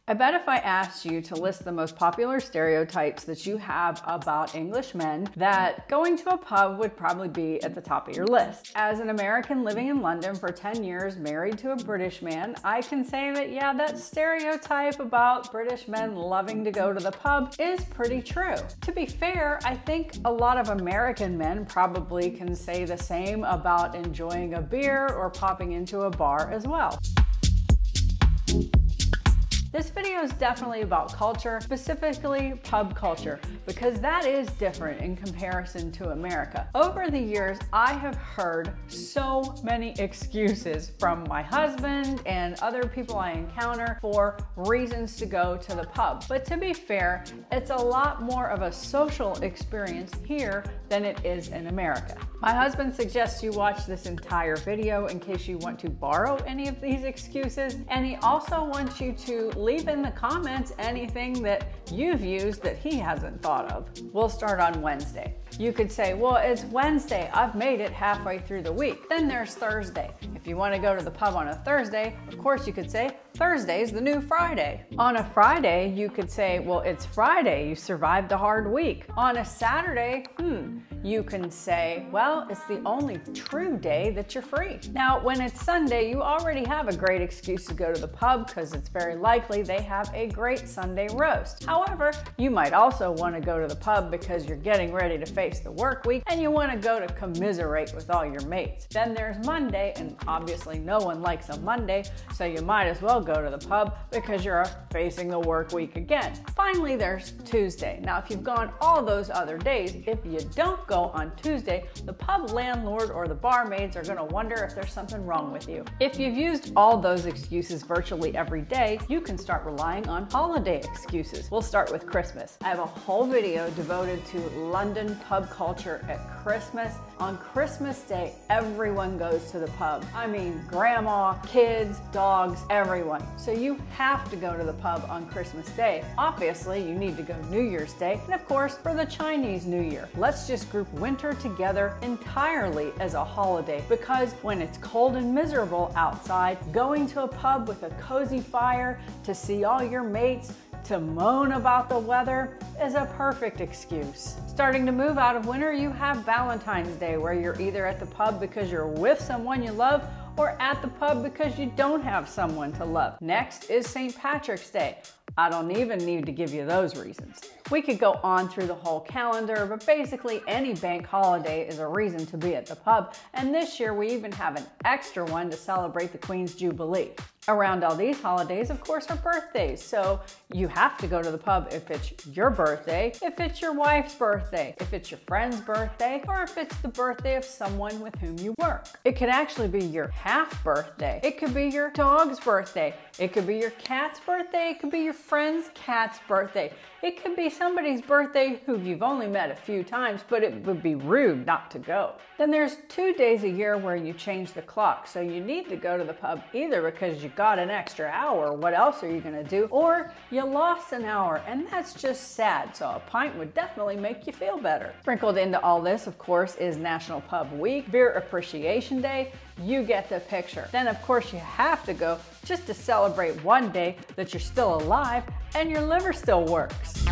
I bet if I asked you to list the most popular stereotypes that you have about English men, that going to a pub would probably be at the top of your list. As an American living in London for 10 years, married to a British man, I can say that yeah, that stereotype about British men loving to go to the pub is pretty true. To be fair, I think a lot of American men probably can say the same about enjoying a beer or popping into a bar as well. This video is definitely about culture, specifically pub culture, because that is different in comparison to America. Over the years, I have heard so many excuses from my husband and other people I encounter for reasons to go to the pub. But to be fair, it's a lot more of a social experience here than it is in America. My husband suggests you watch this entire video in case you want to borrow any of these excuses, and he also wants you to leave in the comments anything that you've used that he hasn't thought of. We'll start on Wednesday. You could say, well, it's Wednesday, I've made it halfway through the week. Then there's Thursday. If you want to go to the pub on a Thursday, of course you could say, Thursday's the new Friday. On a Friday, you could say, well, it's Friday, you survived a hard week. On a Saturday, you can say, well, it's the only true day that you're free. Now, when it's Sunday, you already have a great excuse to go to the pub because it's very likely they have a great Sunday roast. However, you might also want to go to the pub because you're getting ready to face the work week and you want to go to commiserate with all your mates. Then there's Monday, and obviously no one likes a Monday, so you might as well go to the pub because you're facing the work week again. Finally, there's Tuesday. Now, if you've gone all those other days, if you don't go on Tuesday, the pub landlord or the barmaids are going to wonder if there's something wrong with you. If you've used all those excuses virtually every day, you can start relying on holiday excuses. We'll start with Christmas. I have a whole video devoted to London pub culture at Christmas. On Christmas Day, everyone goes to the pub. I mean, grandma, kids, dogs, everyone. So you have to go to the pub on Christmas Day. Obviously, you need to go New Year's Day, and of course, for the Chinese New Year. Let's just group winter together entirely as a holiday, because when it's cold and miserable outside, going to a pub with a cozy fire to see all your mates, to moan about the weather is a perfect excuse. Starting to move out of winter, you have Valentine's Day, where you're either at the pub because you're with someone you love or at the pub because you don't have someone to love. Next is St. Patrick's Day. I don't even need to give you those reasons. We could go on through the whole calendar, but basically any bank holiday is a reason to be at the pub, and this year we even have an extra one to celebrate the Queen's Jubilee. Around all these holidays, of course, are birthdays, so you have to go to the pub if it's your birthday, if it's your wife's birthday, if it's your friend's birthday, or if it's the birthday of someone with whom you work. It could actually be your half birthday. It could be your dog's birthday. It could be your cat's birthday. It could be your friend's cat's birthday. It could be somebody's birthday who you've only met a few times, but it would be rude not to go. Then there's 2 days a year where you change the clock, so you need to go to the pub either because you got an extra hour, what else are you gonna do? Or you lost an hour, and that's just sad, so a pint would definitely make you feel better. Sprinkled into all this, of course, is National Pub Week, Beer Appreciation Day. You get the picture. Then, of course, you have to go just to celebrate one day that you're still alive and your liver still works.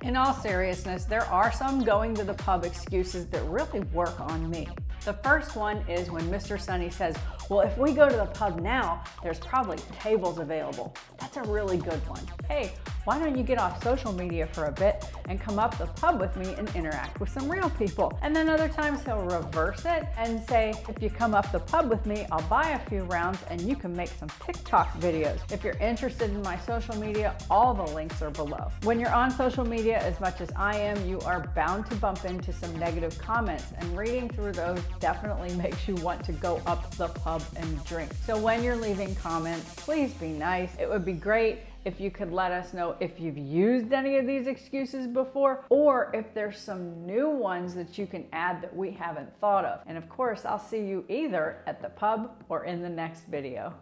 In all seriousness, there are some going to the pub excuses that really work on me. The first one is when Mr. Sunny says, well, if we go to the pub now, there's probably tables available. That's a really good one. Hey, why don't you get off social media for a bit and come up the pub with me and interact with some real people? And then other times he'll reverse it and say, if you come up the pub with me, I'll buy a few rounds and you can make some TikTok videos. If you're interested in my social media, all the links are below. When you're on social media as much as I am, you are bound to bump into some negative comments, and reading through those definitely makes you want to go up the pub and drink. So when you're leaving comments, please be nice. It would be great if you could let us know if you've used any of these excuses before, or if there's some new ones that you can add that we haven't thought of. And of course, I'll see you either at the pub or in the next video.